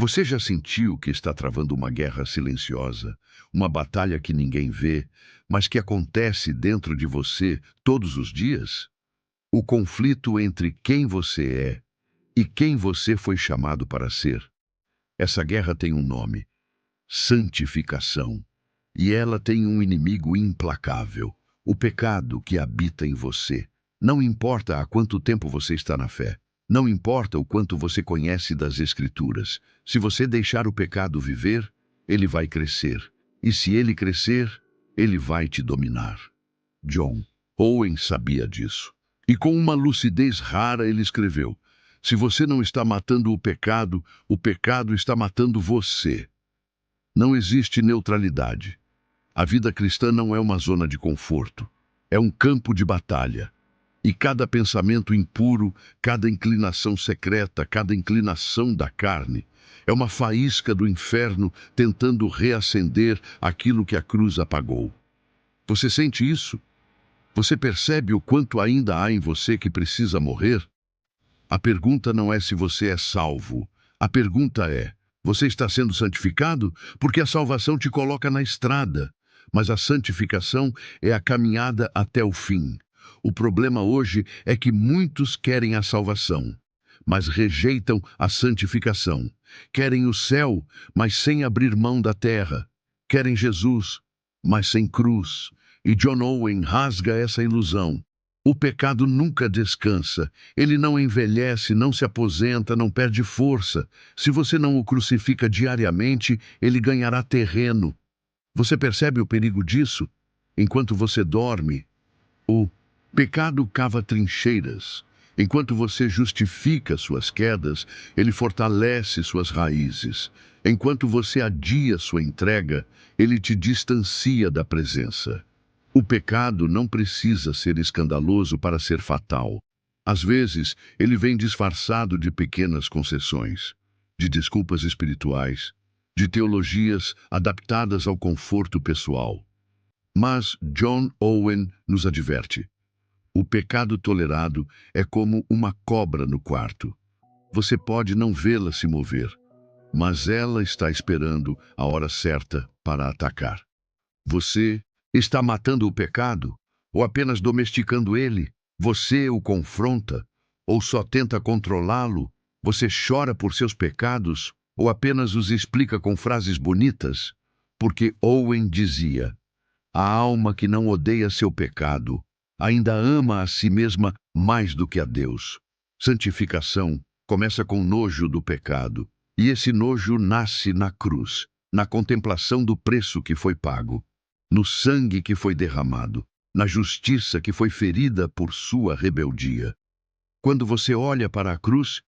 Você já sentiu que está travando uma guerra silenciosa, uma batalha que ninguém vê, mas que acontece dentro de você todos os dias? O conflito entre quem você é e quem você foi chamado para ser. Essa guerra tem um nome: santificação. E ela tem um inimigo implacável: o pecado que habita em você. Não importa há quanto tempo você está na fé. Não importa o quanto você conhece das Escrituras. Se você deixar o pecado viver, ele vai crescer. E se ele crescer, ele vai te dominar. John Owen sabia disso. E com uma lucidez rara ele escreveu: se você não está matando o pecado está matando você. Não existe neutralidade. A vida cristã não é uma zona de conforto. É um campo de batalha. E cada pensamento impuro, cada inclinação secreta, cada inclinação da carne, é uma faísca do inferno tentando reacender aquilo que a cruz apagou. Você sente isso? Você percebe o quanto ainda há em você que precisa morrer? A pergunta não é se você é salvo. A pergunta é: você está sendo santificado? Porque a salvação te coloca na estrada, mas a santificação é a caminhada até o fim. O problema hoje é que muitos querem a salvação, mas rejeitam a santificação. Querem o céu, mas sem abrir mão da terra. Querem Jesus, mas sem cruz. E John Owen rasga essa ilusão. O pecado nunca descansa. Ele não envelhece, não se aposenta, não perde força. Se você não o crucifica diariamente, ele ganhará terreno. Você percebe o perigo disso? Enquanto você dorme, o pecado cava trincheiras. Enquanto você justifica suas quedas, ele fortalece suas raízes. Enquanto você adia sua entrega, ele te distancia da presença. O pecado não precisa ser escandaloso para ser fatal. Às vezes, ele vem disfarçado de pequenas concessões, de desculpas espirituais, de teologias adaptadas ao conforto pessoal. Mas John Owen nos adverte: o pecado tolerado é como uma cobra no quarto. Você pode não vê-la se mover, mas ela está esperando a hora certa para atacar. Você está matando o pecado ou apenas domesticando ele? Você o confronta ou só tenta controlá-lo? Você chora por seus pecados ou apenas os explica com frases bonitas? Porque Owen dizia: a alma que não odeia seu pecado ainda ama a si mesma mais do que a Deus. Santificação começa com nojo do pecado, e esse nojo nasce na cruz, na contemplação do preço que foi pago, no sangue que foi derramado, na justiça que foi ferida por sua rebeldia. Quando você olha para a cruz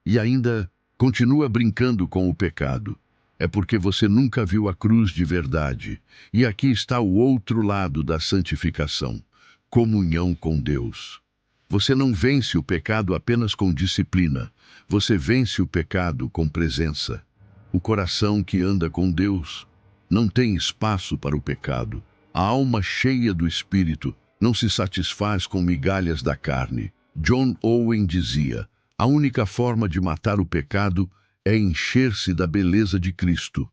e ainda continua brincando com o pecado, é porque você nunca viu a cruz de verdade. E aqui está o outro lado da santificação: comunhão com Deus. Você não vence o pecado apenas com disciplina. Você vence o pecado com presença. O coração que anda com Deus não tem espaço para o pecado. A alma cheia do Espírito não se satisfaz com migalhas da carne. John Owen dizia: a única forma de matar o pecado é encher-se da beleza de Cristo.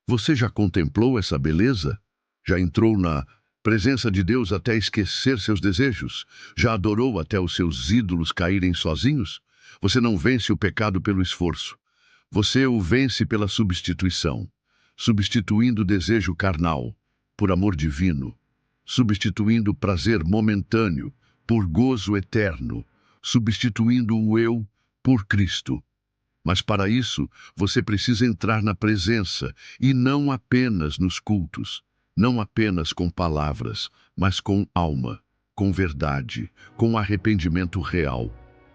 Você já contemplou essa beleza? Já entrou na presença de Deus até esquecer seus desejos? Já adorou até os seus ídolos caírem sozinhos? Você não vence o pecado pelo esforço. Você o vence pela substituição, substituindo o desejo carnal por amor divino, substituindo o prazer momentâneo por gozo eterno, substituindo o eu por Cristo. Mas para isso, você precisa entrar na presença, e não apenas nos cultos, não apenas com palavras, mas com alma, com verdade, com arrependimento real.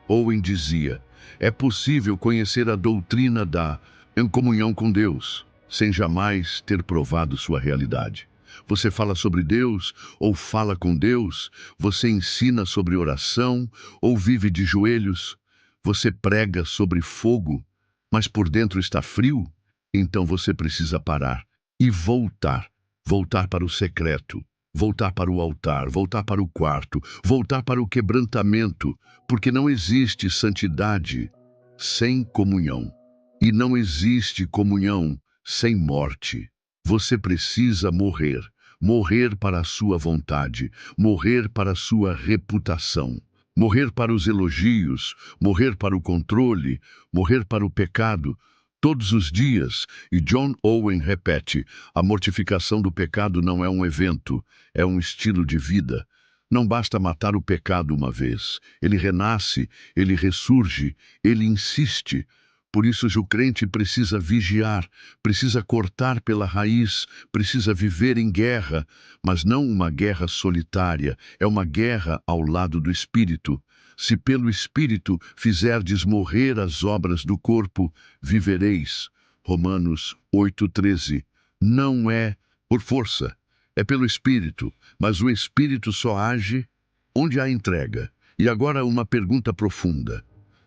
Owen dizia: é possível conhecer a doutrina da em comunhão com Deus, sem jamais ter provado sua realidade. Você fala sobre Deus ou fala com Deus, você ensina sobre oração ou vive de joelhos, você prega sobre fogo, mas por dentro está frio? Então você precisa parar e voltar. Voltar para o secreto, voltar para o altar, voltar para o quarto, voltar para o quebrantamento, porque não existe santidade sem comunhão. E não existe comunhão sem morte. Você precisa morrer. Morrer para a sua vontade, morrer para a sua reputação, morrer para os elogios, morrer para o controle, morrer para o pecado, todos os dias. E John Owen repete: a mortificação do pecado não é um evento, é um estilo de vida. Não basta matar o pecado uma vez. Ele renasce, ele ressurge, ele insiste. Por isso, o crente precisa vigiar, precisa cortar pela raiz, precisa viver em guerra, mas não uma guerra solitária, é uma guerra ao lado do Espírito. Se pelo Espírito fizerdes morrer as obras do corpo, vivereis. Romanos 8,13. Não é por força, é pelo Espírito, mas o Espírito só age onde há entrega. E agora uma pergunta profunda.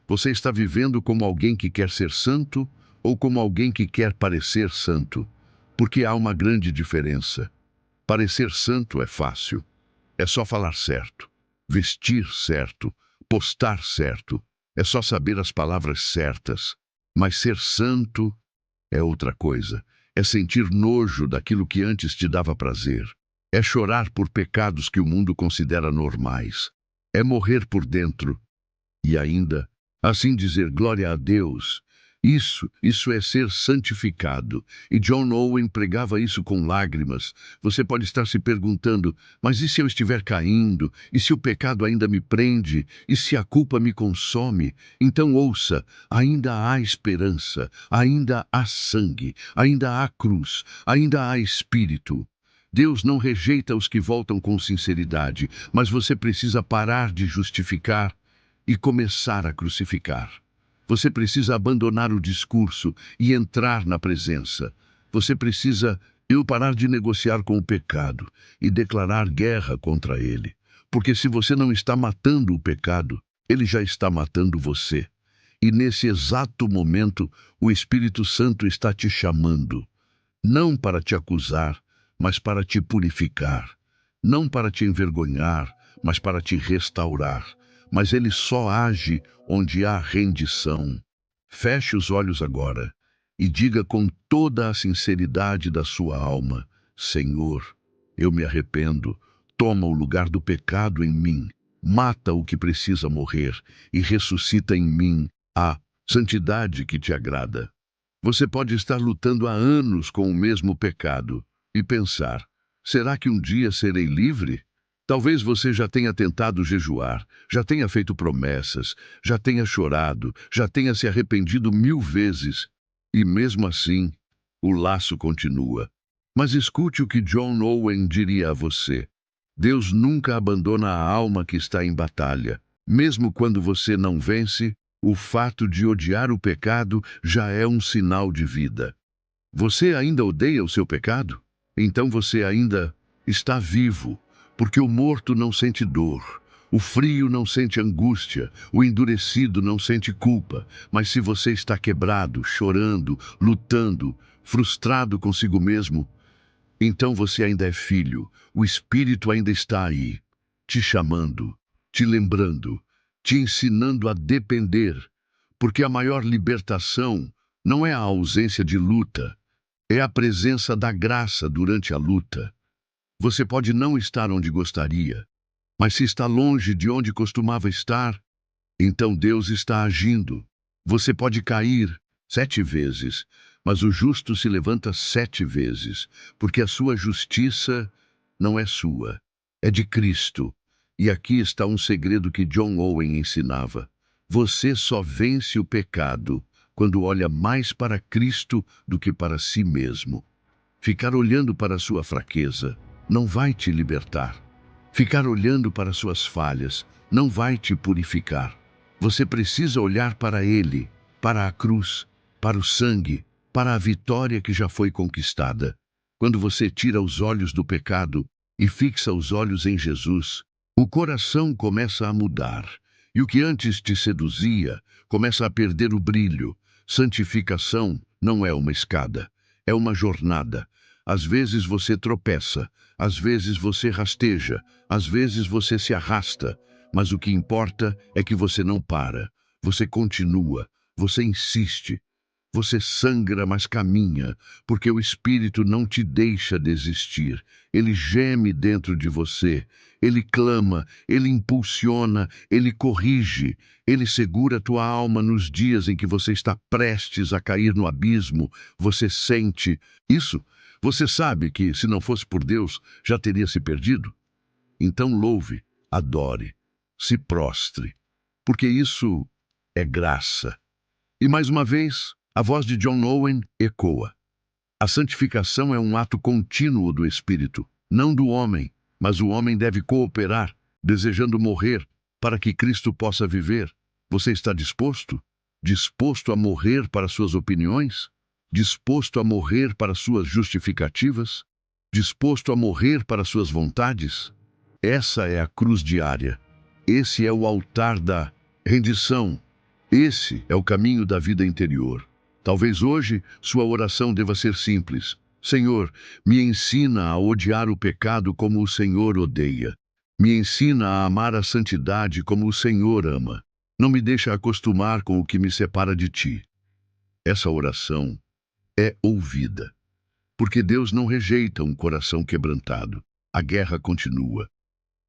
Você está vivendo como alguém que quer ser santo ou como alguém que quer parecer santo? Porque há uma grande diferença. Parecer santo é fácil. É só falar certo, vestir certo, postar certo. É só saber as palavras certas. Mas ser santo é outra coisa. É sentir nojo daquilo que antes te dava prazer. É chorar por pecados que o mundo considera normais. É morrer por dentro. E ainda, assim dizer glória a Deus. Isso é ser santificado. E John Owen pregava isso com lágrimas. Você pode estar se perguntando, mas e se eu estiver caindo? E se o pecado ainda me prende? E se a culpa me consome? Então ouça, ainda há esperança, ainda há sangue, ainda há cruz, ainda há Espírito. Deus não rejeita os que voltam com sinceridade, mas você precisa parar de justificar e começar a crucificar. Você precisa abandonar o discurso e entrar na presença. Você precisa parar de negociar com o pecado e declarar guerra contra ele. Porque se você não está matando o pecado, ele já está matando você. E nesse exato momento, o Espírito Santo está te chamando, não para te acusar, mas para te purificar, não para te envergonhar, mas para te restaurar. Mas ele só age onde há rendição. Feche os olhos agora e diga com toda a sinceridade da sua alma: Senhor, eu me arrependo, toma o lugar do pecado em mim, mata o que precisa morrer e ressuscita em mim a santidade que te agrada. Você pode estar lutando há anos com o mesmo pecado e pensar: será que um dia serei livre? Talvez você já tenha tentado jejuar, já tenha feito promessas, já tenha chorado, já tenha se arrependido 1000 vezes. E mesmo assim, o laço continua. Mas escute o que John Owen diria a você. Deus nunca abandona a alma que está em batalha. Mesmo quando você não vence, o fato de odiar o pecado já é um sinal de vida. Você ainda odeia o seu pecado? Então você ainda está vivo, porque o morto não sente dor, o frio não sente angústia, o endurecido não sente culpa. Mas se você está quebrado, chorando, lutando, frustrado consigo mesmo, então você ainda é filho, o Espírito ainda está aí, te chamando, te lembrando, te ensinando a depender, porque a maior libertação não é a ausência de luta, é a presença da graça durante a luta. Você pode não estar onde gostaria, mas se está longe de onde costumava estar, então Deus está agindo. Você pode cair 7 vezes, mas o justo se levanta 7 vezes, porque a sua justiça não é sua, é de Cristo. E aqui está um segredo que John Owen ensinava. Você só vence o pecado quando olha mais para Cristo do que para si mesmo. Ficar olhando para a sua fraqueza não vai te libertar. Ficar olhando para suas falhas não vai te purificar. Você precisa olhar para Ele, para a cruz, para o sangue, para a vitória que já foi conquistada. Quando você tira os olhos do pecado e fixa os olhos em Jesus, o coração começa a mudar. E o que antes te seduzia começa a perder o brilho. Santificação não é uma escada, é uma jornada. Às vezes você tropeça, às vezes você rasteja, às vezes você se arrasta, mas o que importa é que você não para, você continua, você insiste. Você sangra, mas caminha, porque o Espírito não te deixa desistir. Ele geme dentro de você, ele clama, ele impulsiona, ele corrige, ele segura a tua alma nos dias em que você está prestes a cair no abismo. Você sente isso? Você sabe que, se não fosse por Deus, já teria se perdido? Então louve, adore, se prostre, porque isso é graça. E mais uma vez, a voz de John Owen ecoa. A santificação é um ato contínuo do Espírito, não do homem, mas o homem deve cooperar, desejando morrer, para que Cristo possa viver. Você está disposto? Disposto a morrer para suas opiniões? Disposto a morrer para suas justificativas? Disposto a morrer para suas vontades? Essa é a cruz diária. Esse é o altar da rendição. Esse é o caminho da vida interior. Talvez hoje sua oração deva ser simples. Senhor, me ensina a odiar o pecado como o Senhor odeia. Me ensina a amar a santidade como o Senhor ama. Não me deixa acostumar com o que me separa de ti. Essa oração é ouvida, porque Deus não rejeita um coração quebrantado. A guerra continua,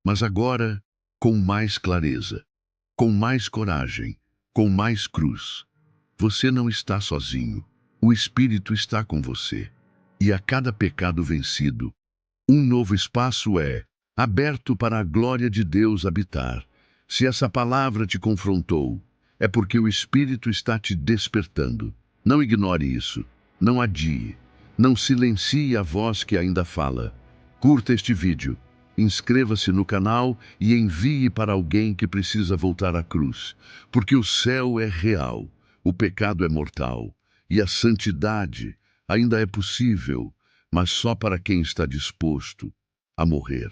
mas agora com mais clareza, com mais coragem, com mais cruz. Você não está sozinho. O Espírito está com você. E a cada pecado vencido, um novo espaço é aberto para a glória de Deus habitar. Se essa palavra te confrontou, é porque o Espírito está te despertando. Não ignore isso. Não adie. Não silencie a voz que ainda fala. Curta este vídeo. Inscreva-se no canal e envie para alguém que precisa voltar à cruz. Porque o céu é real, o pecado é mortal e a santidade ainda é possível, mas só para quem está disposto a morrer.